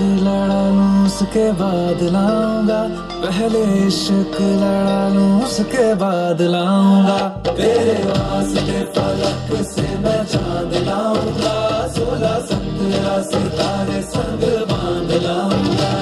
लड़ा लूं उसके बाद लाऊंगा, पहले इश्क लड़ा लूं उसके बाद लाऊंगा। तेरे वास्ते फलक से मैं चांद लाऊंगा, 16-17 सितारे संग बांध लाऊंगा।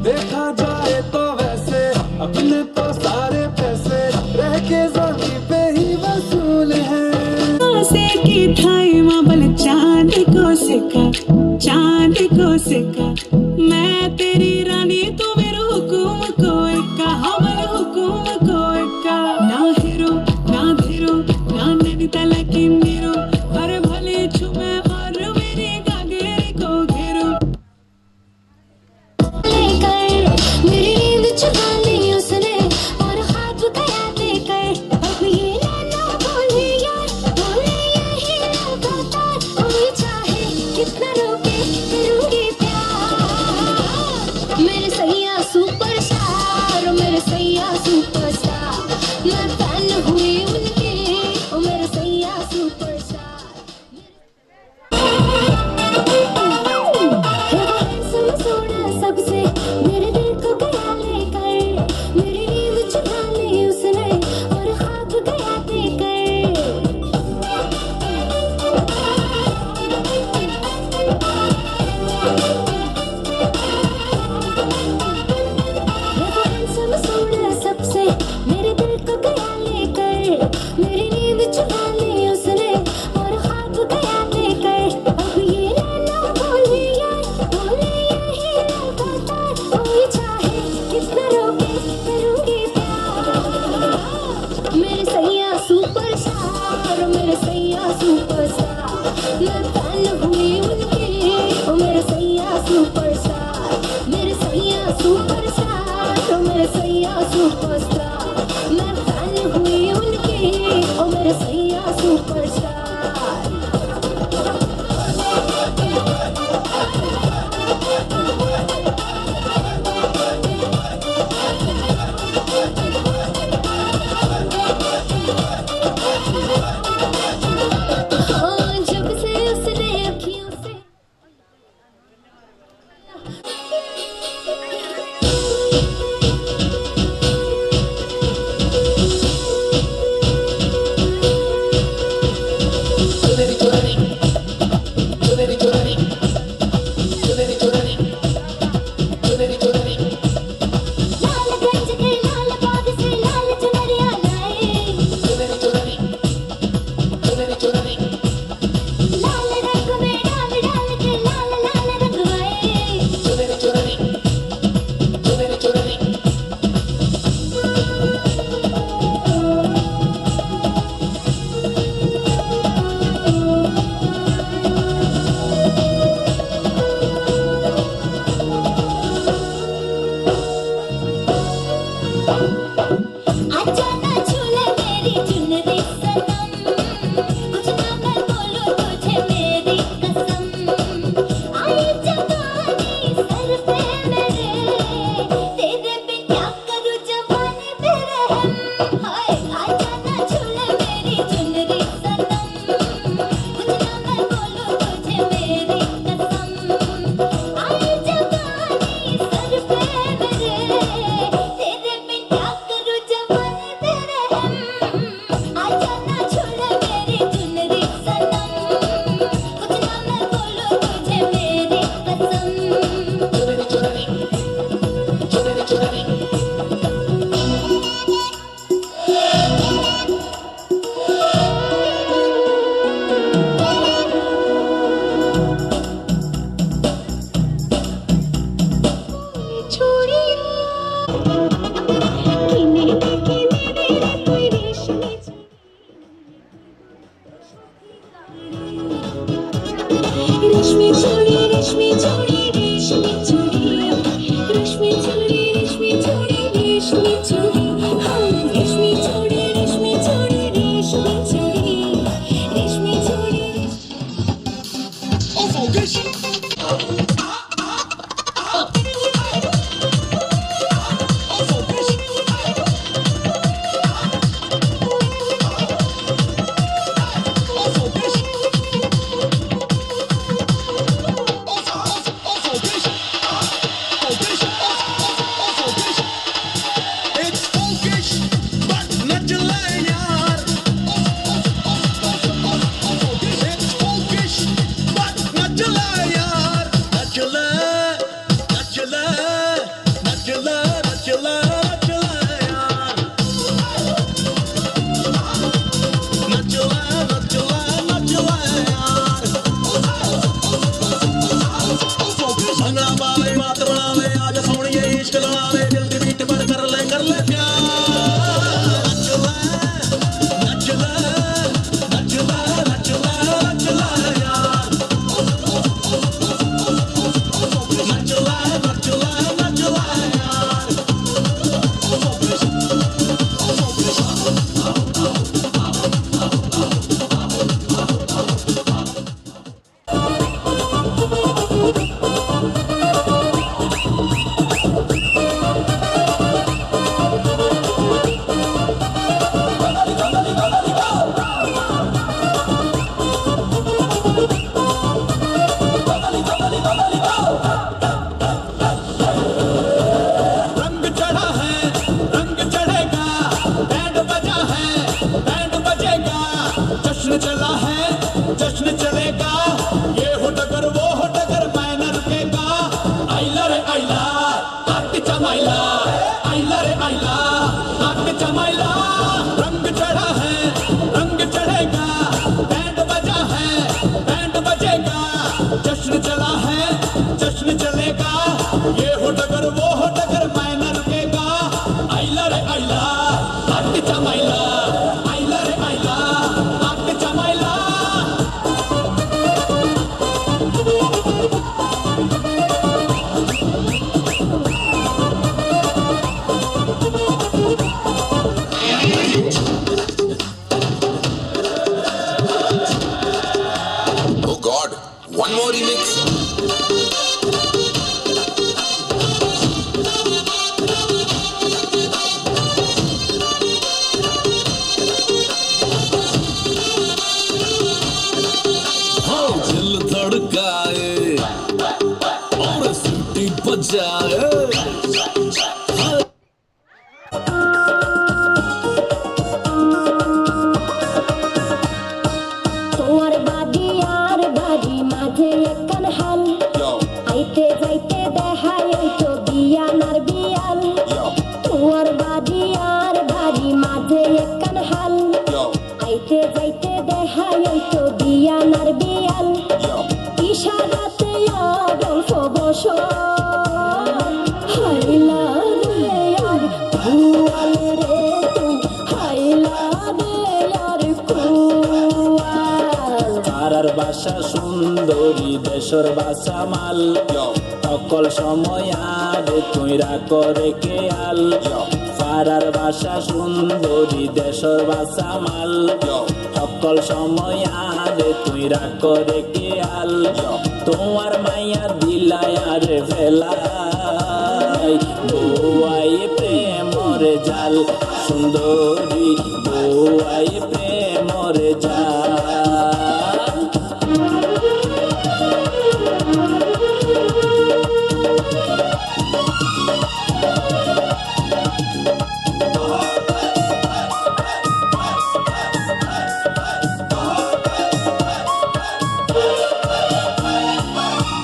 देखा जाए तो वैसे अपने तो सारे पैसे रह के ज़मीन पे ही वसूल हैं। से की थाई माबल चांद को सिका, चांद को सिका। मैं तेरी रानी तू मेरे हुकुम को इक्का, हमर हुकुम को इक्का। ना हीरो ना धीरो ना नैनीताल की नीरो, हर भले छुमे और मेरी गागेरी को घेरो। मेरी नींद चुरा ली उसने और हाथ गया लेकर। अब ये नैना बोले यार, बोले यही लगातार। कोई चाहे कितना रोके करूंगी प्यार। मेरे सैया सुपरस्टार, मेरे सैया सुपरस्टार। मैं फैन हुई उनकी, ओ मेरे सैया सुपरस्टार। सबसे मेरे दिल को गया लेकर, मेरी नींद चुरा ली उसने और ख्वाब गया देकर। सबसे मेरे दिल को गया लेकर, मेरी नींद चुरा ली उसने और ख्वाब गया देकर। अब ये नैना बोले यार, बोले यही लगातार। कोई चाहे कितना रोके करूंगी प्यार। मेरे सैया सुपरस्टार, मेरे सैया सुपरस्टार। मैं फैन हुई उनकी, ओ मेरे सैया सुपरस्टार। मेरे सैया सुपरस्टार, ओ मेरे सैया सुपरस्टार। मैं फैन हुई उनकी, ओ मेरे सैया सुपरस्टार। जब से उसने अखियों से पावे बात बनावे आज सोनिए इश्क लड़ावे दिल दी बीट पर कर ले प्यार नच ले नच ले नच ले नच ले नच ले यार नच ले नच ले नच ले यार रंग चढ़ा है रंग चढ़ेगा बैंड बजा है बैंड बजेगा जश्न चला है जश्न चलेगा ये हो डगर वो हो डगर मैं न रुकेगा आइला रे आइला आट चमाइला आइला रे आइला आट चमाइला रंग चढ़ा है रंग चढ़ेगा बैंड बजा है बैंड बजेगा जश्न चला है जश्न चलेगा ये हो डगर वो हो डगर मैं न रुकेगा आइला रे आइला आट चमाइला आइला रे आइला आट चमाइला Oh God, one more remix. हाँ दिल धड़काए और सीटी बजाए তোমার বাড়ি আর বাড়ি মাঝে একখান হাল Yo, আইতে যাইতে দেখাই ওই তো বিয়ানার বিয়াল yo, তোমার বাড়ি আর বাড়ি মাঝে একখান হাল yo, আইতে যাইতে দেখাই ওই তো বিয়ানার বিয়াল yo. ইশারাতে গল্প বস হাইলা রে আর কুয়াল রে তুই হাইলা রে আর কুয়াল তারার বাসা সুন্দরী দেশর বাসা মাল Yo, সকল সময় আরে তুইরা করে কেয়াল পাড়ার বাসা সুন্দরী দেশর বাসা মাল yo, সকল সময় আরে তুইরা করে কেয়াল তোমার মাইয়া দিলাই আরে ফেলাই বউয়াই প্রেমর জাল সুন্দরী বউয়াই প্রেমর জাল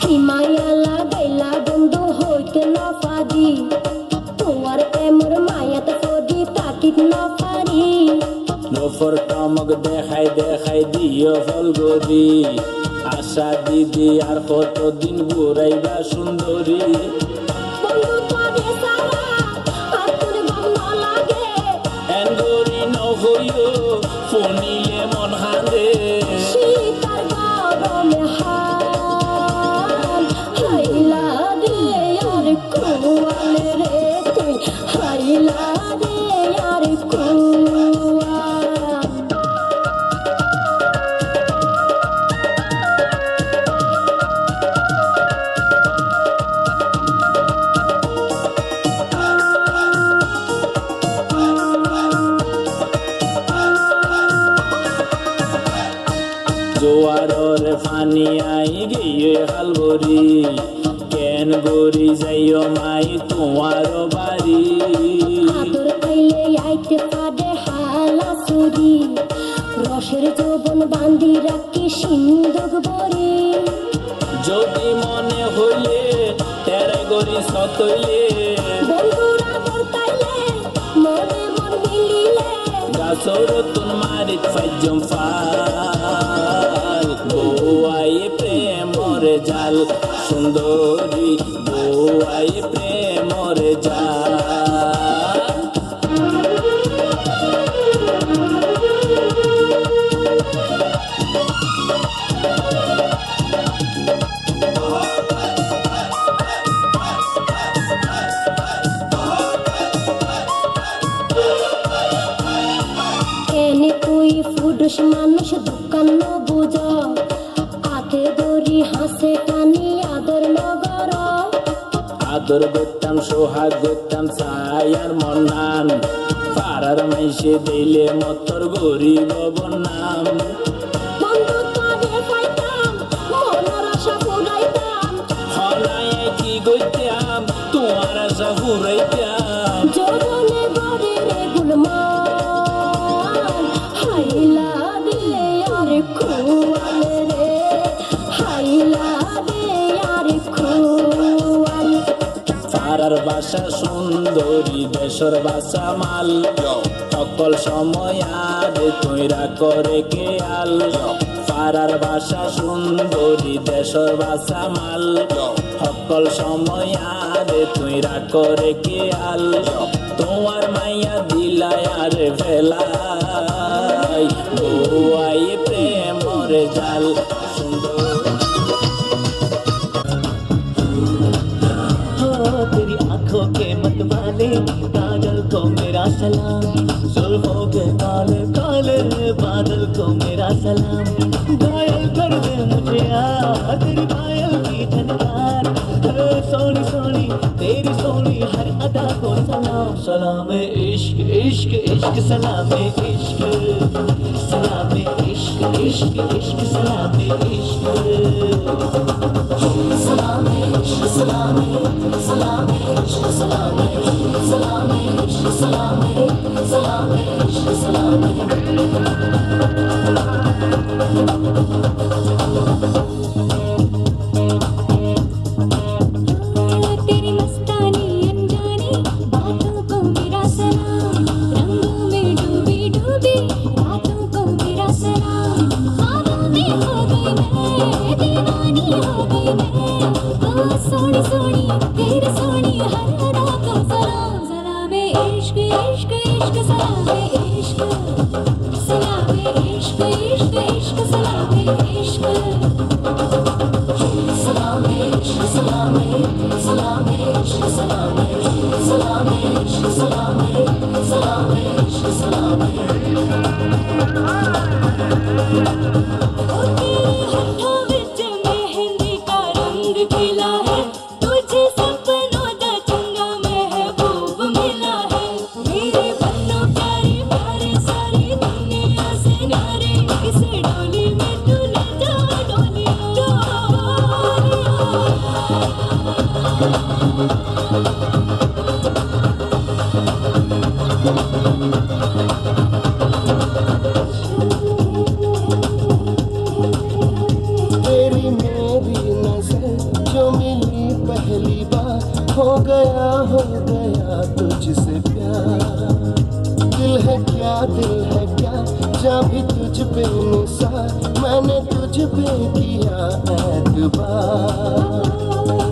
কি মায়া লাগাইলা বন্ধু হইতে না পারি তোমার প্রেমর মায়াতে পড়ি তাকিত না পারি নফর টমক দেখাই দেখাই দিও ফলগরি আশা দিদি আর কতদিন ঘুরাইবা সুন্দরী বন্ধু তোরে সারা আর তোর গম না লাগে এন্ডরি নহইও ফোনিলে মন হাঁদে শীতার গরমে হাল হাইলা রে আর কুয়াল রে তুই হাইলা রে আর কুয়াল জোয়ারর ফানি আই গিয়ে হালবরি কেন গরি যাইও মাই তোমার বাড়ি আদর পাইলে আইতে পারে হালা চুরি রসের যৌবন বান্ধি রাখি সিন্ধুক বরি যদি মনে হইলে তেরে গরি সতইলে বন্ধুরা বর্তাইলে মনে মন মিলিলে গাছর তুন মারিত ফাইজম ফাল বউয়াই প্রেমর প্রেমরে জাল সুন্দরী বউয়াই প্রেমরে জাল এনে তুই ফুডুস মানুষ দোকান বুঝা আতে দড়ি হাসে কানি আদর নগর আদর করতাম সোহাগ করতাম ছায়ার মন্নান পাড়ার মাইসে দিলে মতর গরিব বন্যাম বন্ধু তারে পাইতাম মনের আশা ফুরাইতাম হলায় কি করতাম তোমার আশা ফুরাইতাম জোরনে গড়ে রে গুলমান হাইলা দিলে আর খুয়ালে রে হাইলা দে আর খুয়াল পাড়ার বাসা সুন্দরী দেশের বাসা মাল সকল সময় আগে তৈরা করে কেয়াল পাড়ার বাসা সুন্দরী দেশের বাসা মাল সকল সময় আগে তৈরা করে কেয়াল তোমার মাইয়া দিলাই আর ফেলাই বউয়াই প্রেমরে জাল সুন্দর तेरी आंखों के मत वाले काजल को मेरा सलाम जुल्फों के काले काले बादल को मेरा सलाम घायल कर दे मुझे यार तेरी पायल की झनकार सोनी सोनी तेरी सोनी हर अदा को सलाम सलाम इश्क इश्क इश्क सलाम इश्क सलाम इश्क इश्क इश्क सलाम इश्क सलामे इश्क सलामे सलामे इश्क सलामे सलामे इश्क सलामे सलामे इश्क सलामे तेरी मस्तानी अनजानी बातों को मेरा सलाम रंगों में डूबी डूबी रातों को मेरा सलाम ख्वाबों में हो गई मैं दीवानी हो गई मैं सोनी सोनी तेरी सोनी हर अदा को सलाम सलामे इश्क इश्क इश्क सलामे इश्क सलामे इश्क इश्क इश्क सलामे इश्क सलामे इश्क सलामे सलामे इश्क सलामे सलामे इश्क सलामे सलामे इश्क सलामे ओ तेरे होठों विच मेहंदी का रंग खिला है तुझे सपनों दा चंगा महबूब मिला है मेरे बन्नो प्यारे प्यारे सारी दुनिया से न्यारे इस डोली में तू ले जा डोली तेरी मेरी नजर जो मिली पहली बार हो गया तुझसे प्यार दिल है क्या जा भी तुझ पे निसार मैंने तुझ पे किया एतबार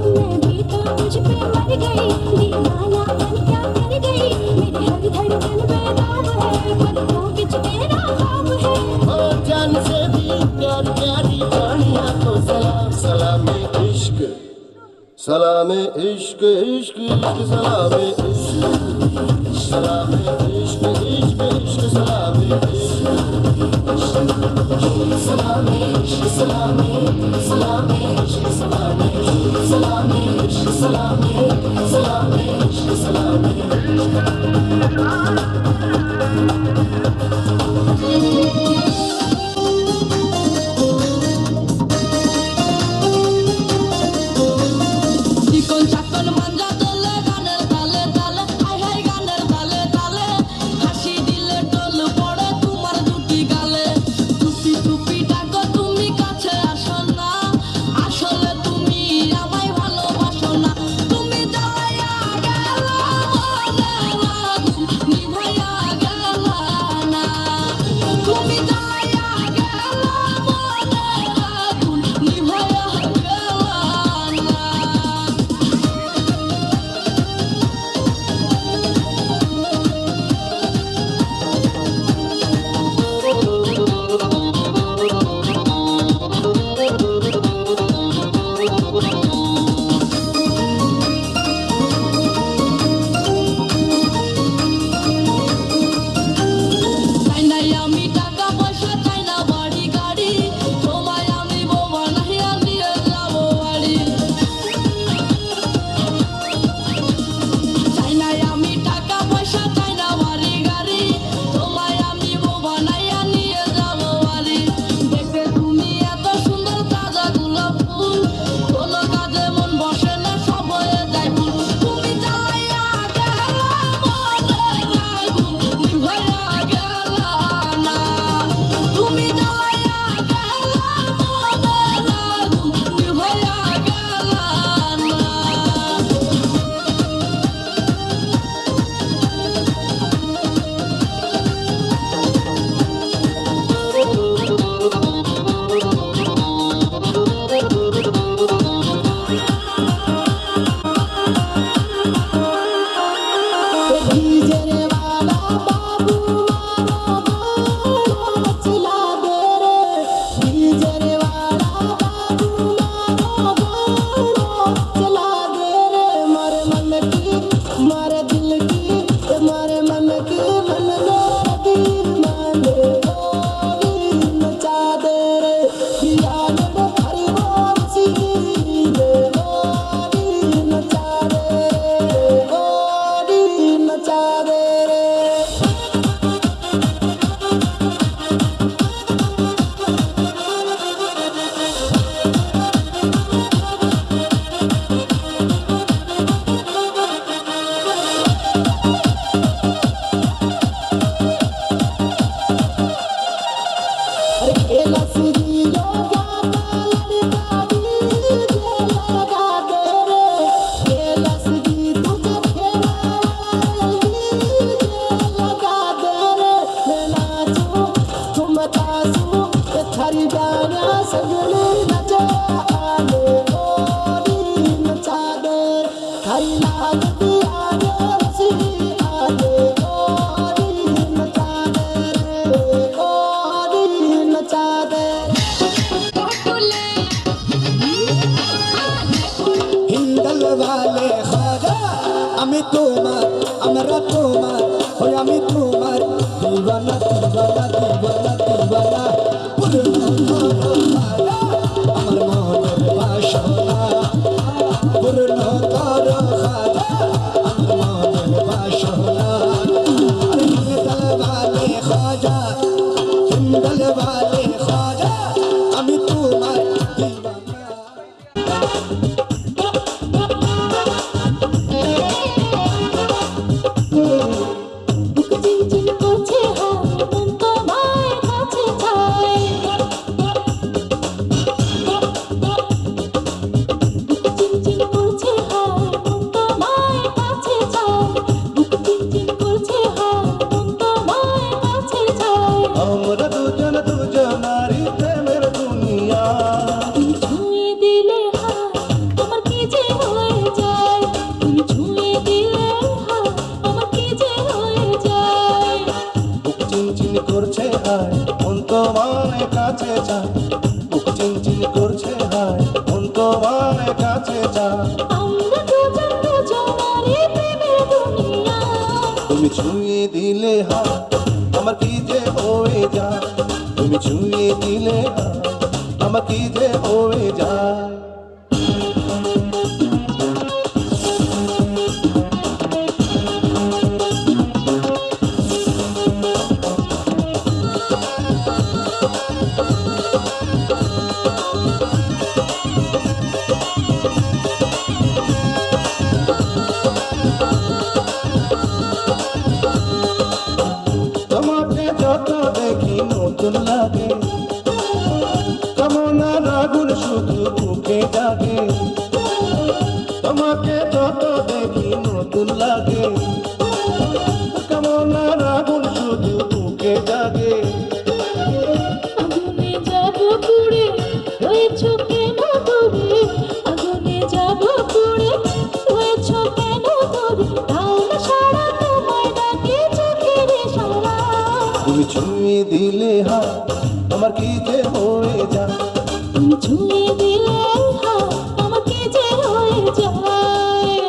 मैं भी तो तुझ पे मर गई दीवाना बन क्या कर गई मेरी हर धड़कन पे दाग है पलकों बिच तेरा ख्वाब है और जान से भी प्यार प्यारी जानिया को सलाम सलामे इश्क सलामे इश्क इश्क इश्क सलामे इश्क सलामे इश्क इश्क इश्क सलामे इश्क सलामे इश्क सलामे सलामे इश्क सलामे सलामे इश्क सलामे सलामे इश्क सलामे চিকন চাকন মাঞ্জা দোলে গানের তালে তালে হাই হাই গানের তালে তালে হাসি দিলে টোল পড়ে তোমার দুটি গালে টুপি টুপি ডাকো তুমি কাছে আসো না আসলে তুমি আমায় ভালোবাসো না তুমি জ্বালাইয়া গেলা মনে আগুন নিভাইয়া গেলা হিন্দল वाले খাজা আমি তোমার আমরা তোমার ওই আমি তোমার দিওয়ানা দিওয়ানা দিওয়ানা দিওয়ানা আমার মনের বাসনা পূর্ণ করো খাজা আমার মনের বাসনা হিন্দল वाले খাজা হিন্দল वाले খাজা আমি তোমার দিওয়ানা চিনচিন করছে হাত মন তোমার কাছে চায় চিনচিন করছে হাত মন তোমার কাছে চায় চিনচিন করছে হাত মন তোমার কাছে চায় আমরা দুজন দুজনারই প্রেমের দুনিয়া তুমি ছুঁয়ে দিলে হাত আমার কি যে হয়ে যায় তুমি ছুঁয়ে দিলে হাত আমার কি যে হয়ে যায় বুক চিনচিন করছে হায় মন তোমার কাছে চায় বুক চিনচিন করছে হায় মন তোমার কাছে চায় আমরা দুজন দুজনারই প্রেমের দুনিয়া তুমি ছুঁয়ে দিলে হায় আমার কি যে হয়ে যায় তুমি ছুঁয়ে দিলে হায় আমার কি যে হয়ে যায় তোমাকে যত দেখি নতুন লাগে কামনার আগুন শুধু বুকে জাগে তোমাকে যত দেখি নতুন লাগে কামনার আগুন শুধু বুকে জাগে আগুনে যাব পুড়ে রয়েছো কেন দূরে আগুনে যাব পুড়ে রয়েছো কেন দূরে দাও না সারা তোমায় ডাকে চোখের সারা তুমি ছুঁয়ে দিলে হাত আমার কি যে হয়ে যায় তুমি ছুঁয়ে দিলে হাত আমার কি যে হয়ে যায়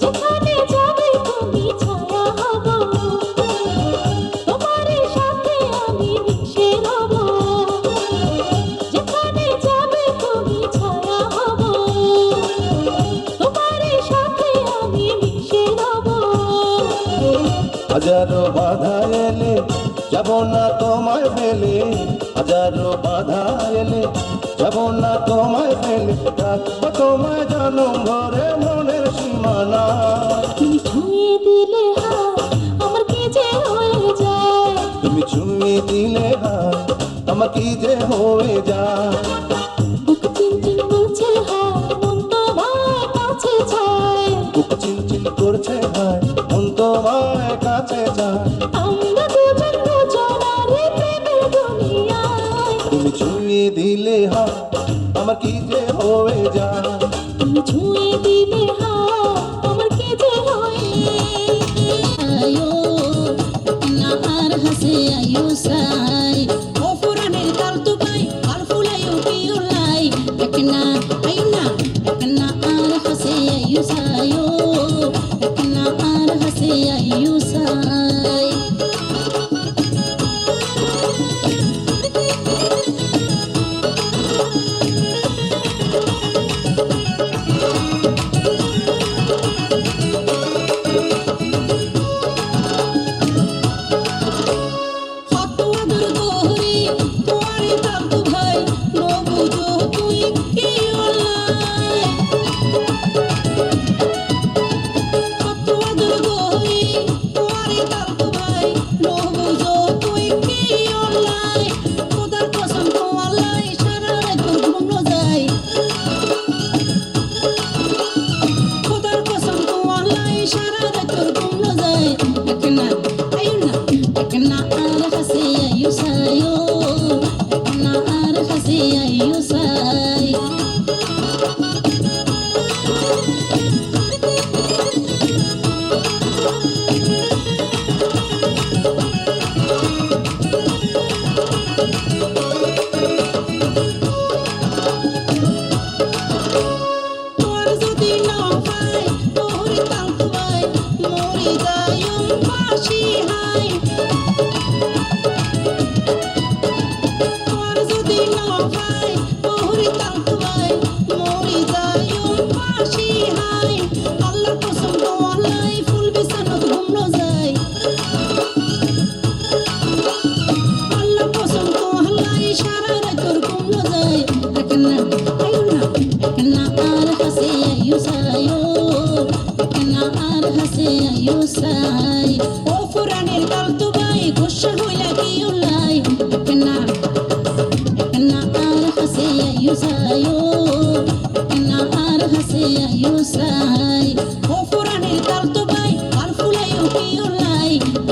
যেখানে যাবে তুমি ছায়া হব তোমার সাথে আমি মিশে রব যেখানে যাবে তুমি ছায়া হব তোমার সাথে আমি মিশে রব হাজারো বাধা এলে যাব না তোমায় ফেলে হাজারো বাধা এলে যাব না তোমায় ফেলে রাখবো তোমায় জনম ভরে মনের সীমানা তুমি ছুঁয়ে দিলে হাত আমার কি যে হয়ে যায় তুমি ছুঁয়ে দিলে হাত আমার কি যে হয়ে যায় বুক চিনচিন করছে হাত মন তোমার কাছে চায় বুক চিনচিন করছে হায় মন তোমার কাছে যায় আমরা দুজন দুজনারই প্রেমের দুনিয়ায় তুমি ছুঁয়ে দিলে হাত আমার কি যে হয়ে যায় তুমি ছুঁয়ে দিলে হাত আমার কি যে হয়ে আয়ো না আর হাসে আয়ো সাই ও পুরানের কাল তো গাই আর ফুলাইও পিওলাই একনা আয়ো না একনা আর হাসে আয়ো সাইও একনা আর হাসে আয়ো সাই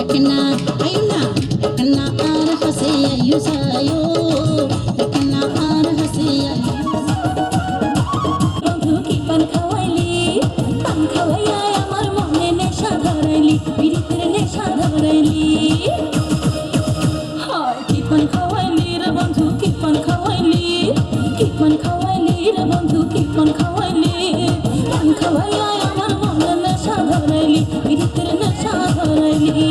Ekna ayuna ekna ar hase ayu sayo ekna ar hase ayu বন্ধু কি পান খাওয়াইলি পান খাওয়াইয়া আমার মনে নেশা ধরাইলি বিড়িতের নেশা ধরাইলি হায় কি পান খাওয়াইলি রে বন্ধু কি পান খাওয়াইলি কি পান খাওয়াইলি রে বন্ধু কি পান খাওয়াইলি পান খাওয়াইয়া আমার মনে নেশা ধরাইলি বিড়িতের নেশা ধরাইলি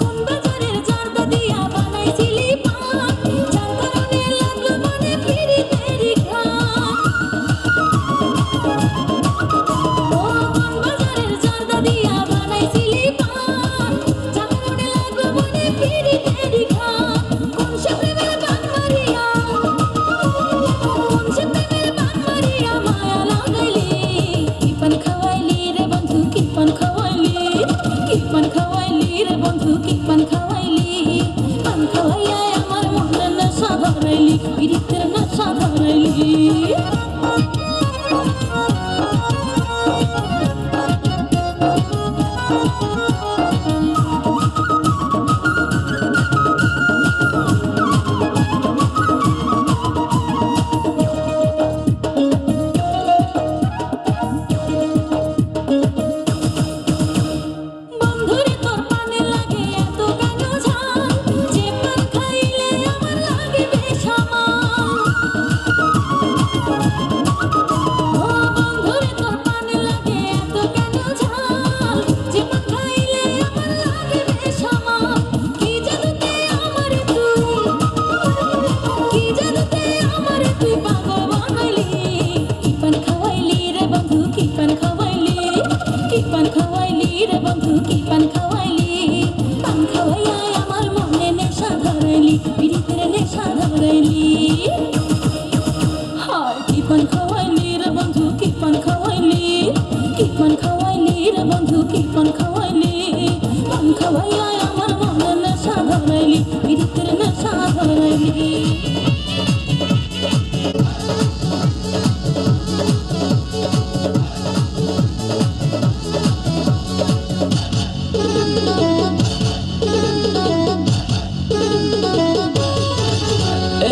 কোন বাজারের জারদা দিয়া বানাইছিলি পান যার কারণে লাগলো মনে ফিরি ফিরি খান ও কোন বাজারের জারদা দিয়া বানাইছিলি পান যার কারণে লাগলো মনে ফিরি ফিরি খান কোন সে প্রেমের বান মারিয়া কোন সে প্রেমের বান মারিয়া মায়া লাগাইলি কি পান খাওয়াইলি রে বন্ধু কি পান খাওয়াইলি কি পান খাওয়াইলি রে বন্ধু কি পান খাওয়াইলি পান খাওয়াইয়া আমার মনে নেশা ধরাইলি বিড়িতের নেশা ধরাইলি বন্ধুরে তোর পানে লাগে এত কেন ঝাল যে পান খাইলে আমার লাগে বেসামাল ও বন্ধুরে তোর পানে লাগে এত কেন ঝাল যে পান খাইলে আমার লাগে বেসামাল কি জাদুতে আমারে তুই পাগল বানাইলি কি পান খাওয়াইলি রে বন্ধু কি পান খাওয়াইলি কি পান খাওয়াইলি রে বন্ধু কি পান খাওয়াইলি পান খাওয়াইয়া আমার মনে নেশা ধরাইলি বিড়িতের নেশা ধরাইলি হায় কি পান খাওয়াইলি রে বন্ধু কি পান খাওয়াইলি কি পান খাওয়াইলি রে বন্ধু কি পান খাওয়াইলি পান খাওয়াইয়া আমার মনে নেশা ধরাইলি বিড়িতের নেশা ধরাইলি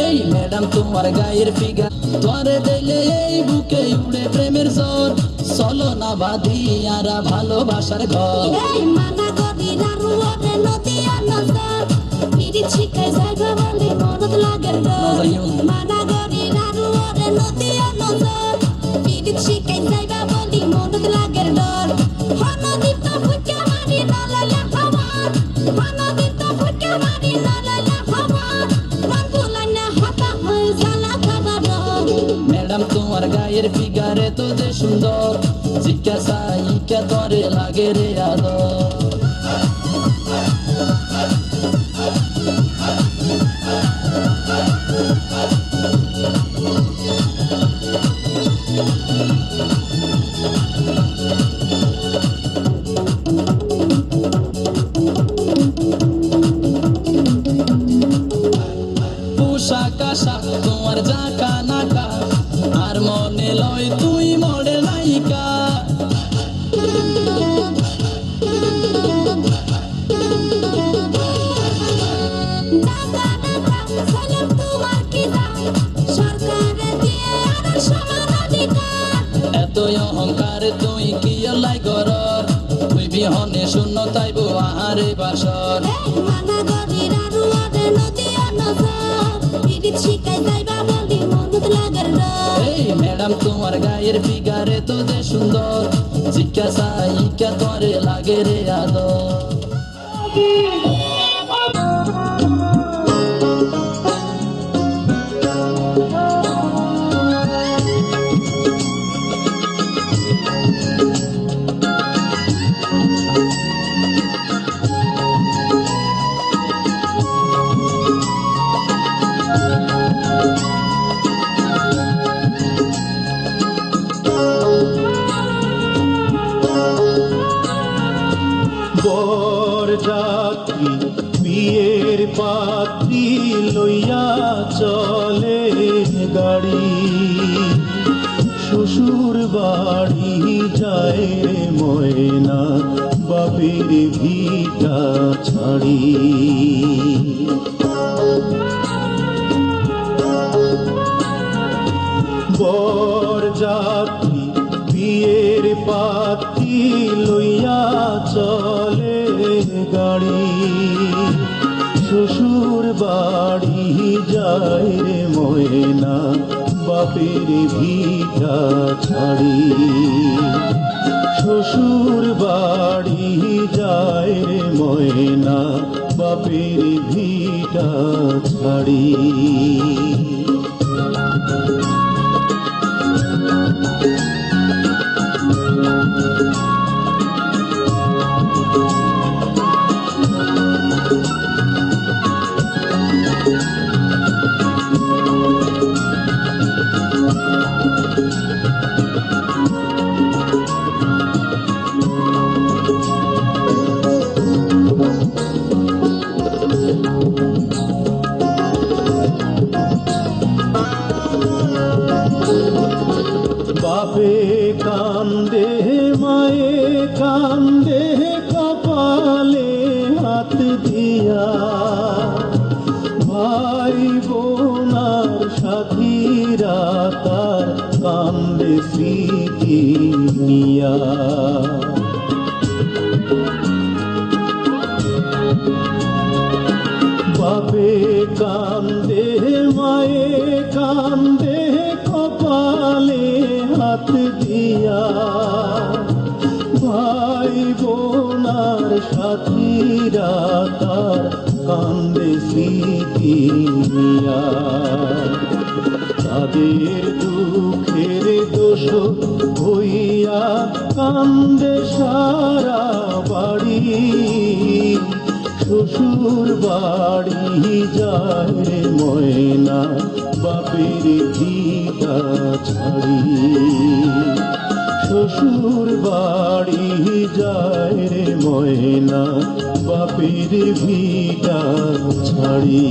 এই ম্যাডাম তোমার গায়ের ফিগার তোরে দিলে এই বুকে উড়ে প্রেমের জ্বর চলো না বাঁধিয়ারা ভালোবাসার ঘর এই মানা গদি রানু ওরে নদিয়া নজর পিড়ি ছিকাই যাইবা বলি মনত লাগে ডর মানা গদি রানু ওরে নদিয়া নজর পিড়ি ছিকাই যাইবা বলি মনত লাগে ডর হনদি তো ফুটা মারি নালালে হাওয়ার হনদি তো ফুটা মারি নালালে হাওয়ার মন ভুলাইনা হতা হয়ে জ্বালা খাবার ম্যাডাম তোমার গায়ের ফিগার এত যে সুন্দর জিজ্ঞাসা ইকা তরে লাগে রে আদর পোশাক আশাক তোমার জাকা নাকা আর মনে লয় তুই মডেল নায়িকা দাদা দাদা সালাম তোমার কি দাম সরকারে দিয়ে আর সমান অধিকার এত অহংকার তুই কি লাই কর তুই বিহনে শূন্য তাইব আহারে বাসর মানা গদি রানু ওরে নদিয়া নজর পিড়ি ছিকাই যাইবা বলি মনত লাগে ডর এই ম্যাডাম তোমার গায়ের ফিগার এত যে সুন্দর জিজ্ঞাসা ইকা তরে লাগে রে আদর বাড়ি যায় রে ময়না বাপের ভিটা ছাড়ি। বরযাত্রী বিয়ের পাত্রী লইয়া চলে গাড়ি, শ্বশুর বাড়ি যায় রে ময়না বাপের ভিটা ছাড়ি। শ্বশুর বাড়ি যায় রে ময়না বাপের ভিটা ছাড়ি। বাপে কান্দে মায়ে কান্দে কপালে হাত দিয়া, ভাই বোনার সাথীরা তার কান্দে স্মৃতি নিয়া। বাপে কান্দে মায়ে কান্দে কপালে হাত দিয়া, ভাই বোনার সাথীরা তার কান্দে স্মৃতি নিয়া। তাদের দুঃখের দোষ হইয়া কান্দে সারা বাড়ি, শ্বশুর বাড়ি যায় রে ময়না বাপের ভিটা ছাড়ি। শ্বশুর বাড়ি যায় রে ময়না বাপের ভিটা ছাড়ি।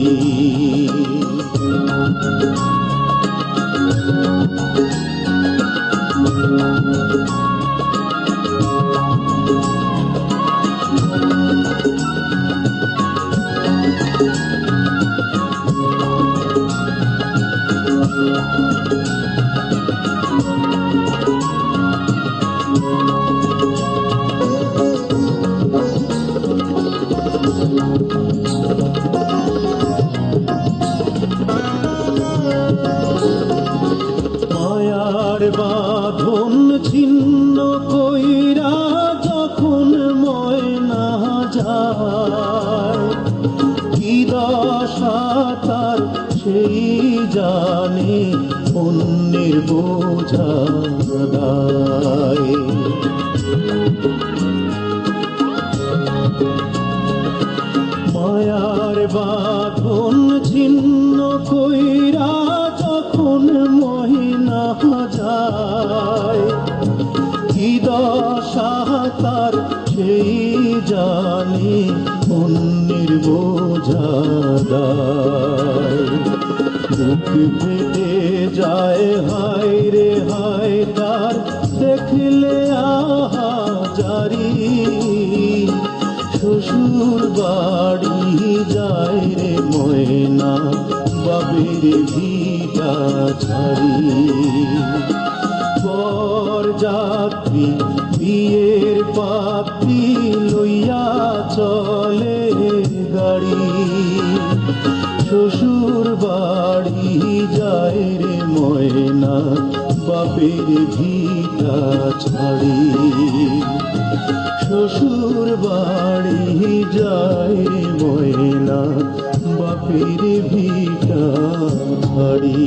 মায়ার বাঁধন ছিন্ন কইরা যখন ময়না যায়, কি দশা তার সেই জানে অন্যের বোঝা দায়। মায়ার বাঁধন ছিন্ন কইরা যখন ময়না যায়, কি দশা তার সেই জানে অন্যের বোঝা দায়। বুক ফেটে যায় হায় রে হায় তার দেখলে আহা জারি, শ্বশুর বাড়ি যায় রে ময়না বাপের ভিটা ছাড়ি। বরযাত্রী বিয়ের পাত্রী লইয়া চলে গাড়ি, শ্বশুর বাড়ি যায় রে ময়না বাপের ভিটা ছাড়ি। শ্বশুর বাড়ি যায় রে ময়না বাপের ভিটা ছাড়ি।